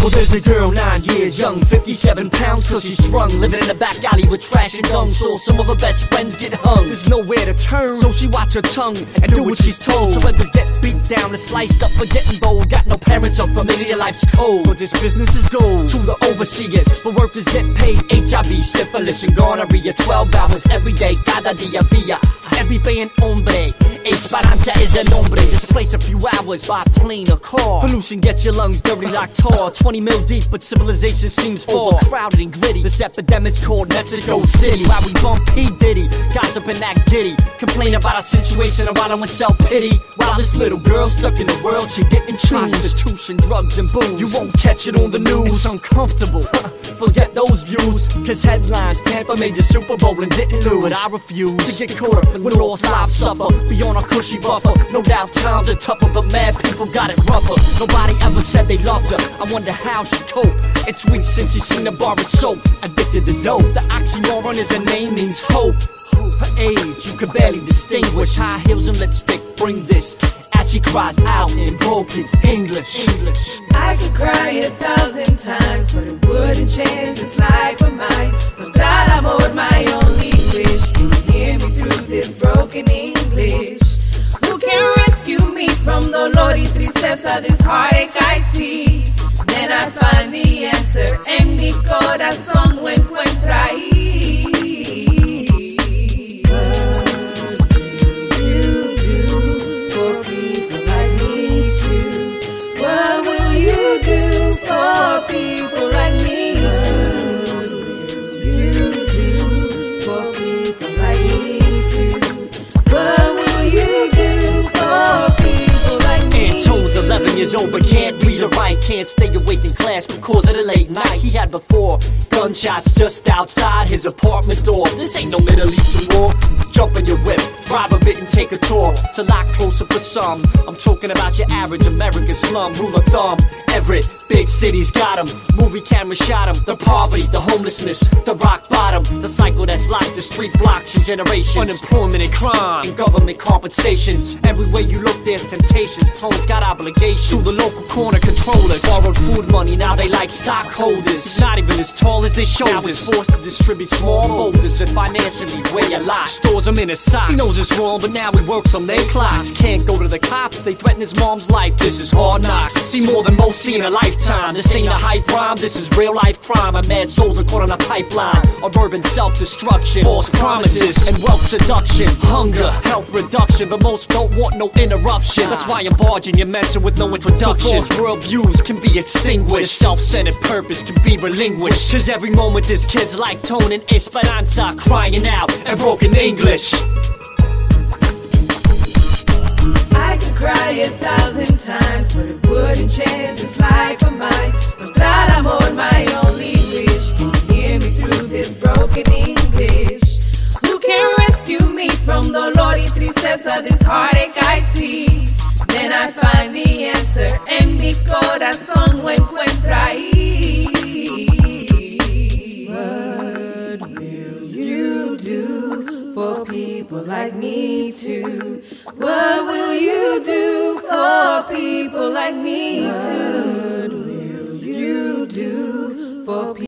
Well, there's a girl 9 years young, 57 pounds till she's strung, living in the back alley with trash and dung. Saw some of her best friends get hung. There's nowhere to turn, so she watch her tongue and do what she's told. So others get beat down and sliced up for getting bold. Got no parents or familiar, life's cold, but this business is gold to the overseers. But workers get paid HIV, syphilis and gonorrhea, 12 hours every day, cada dia via. Every paying hombre, Esperanza is a nombre. Displaced a few hours by plane or car. Pollution gets your lungs dirty like tar. 20 mil deep, but civilization seems far. Overcrowded and gritty. This epidemic's called Mexico City. While we bump P. Diddy, gossip and act giddy. Complain about our situation and while I'm with self-pity. While this little girl stuck in the world, she didn't choose. Prostitution, drugs and booze, you won't catch it on the news. It's uncomfortable, forget those views. Cause headlines, Tampa made the Super Bowl and didn't lose. But I refuse to get caught up in when lost lives suffer. Beyond our cushy buffer, no doubt times are tougher, but mad people got it rougher. Nobody ever said they loved her, I wonder how she coped. It's weeks since she's seen a bar with soap. Addicted to dope, the oxymoron is her name means hope. Her age, you could barely distinguish. High heels and lipstick, bring this as she cries out in broken English. I could cry 1,000 times, but it wouldn't change this life of mine. Mostrar amor, my only wish. You hear me through this broken English. Who can rescue me from dolor y tristeza, this heartache I see? Then I find the answer, en mi corazón lo encuentro ahí. People like me too. You do for people like me too. What will you do for people like me? Antone's 11 years old but can't read or write. Can't stay awake in class because of the late night. He had before gunshots just outside his apartment door. This ain't no Middle Eastern war. Jump in your whip, drive a bit and take a tour. It's a lot closer for some. I'm talking about your average American slum. Rule of thumb, Everett, big cities got 'em. Movie camera shot 'em. The poverty, the homelessness, the rock bottom. The cycle that's locked the street blocks and generations. Unemployment and crime, and government compensations. Everywhere you look there's temptations. Tones got obligations to the local corner controllers. Borrowed food money, now they like stockholders. It's not even as tall as their shoulders. Now it's forced to distribute small boulders and financially weigh a lot. Stores them in his socks. He knows it's wrong, but now he works on their clocks. Can't go to the cops, they threaten his mom's life. This is hard knocks. See more than most see in a lifetime. This ain't a hype rhyme, this is real life crime. A mad soldier caught on a pipeline of urban self-destruction, false promises and wealth seduction, hunger, health reduction. But most don't want no interruption. That's why I'm barging your mentor with no introduction. So false worldviews can be extinguished. Your self-centered purpose can be relinquished. Cause every moment there's kids like Tone and Esperanza crying out in broken English. I could cry 1,000 times, but it wouldn't change this life of mine. Mostrar amor, my only wish. You hear me through this broken English. Who can rescue me from dolor y tristeza, this heartache I see? Then I find the answer, en mi corazón lo encuentro ahí. What will you do for people like me too? What will you do for people like me too? What will you do for people?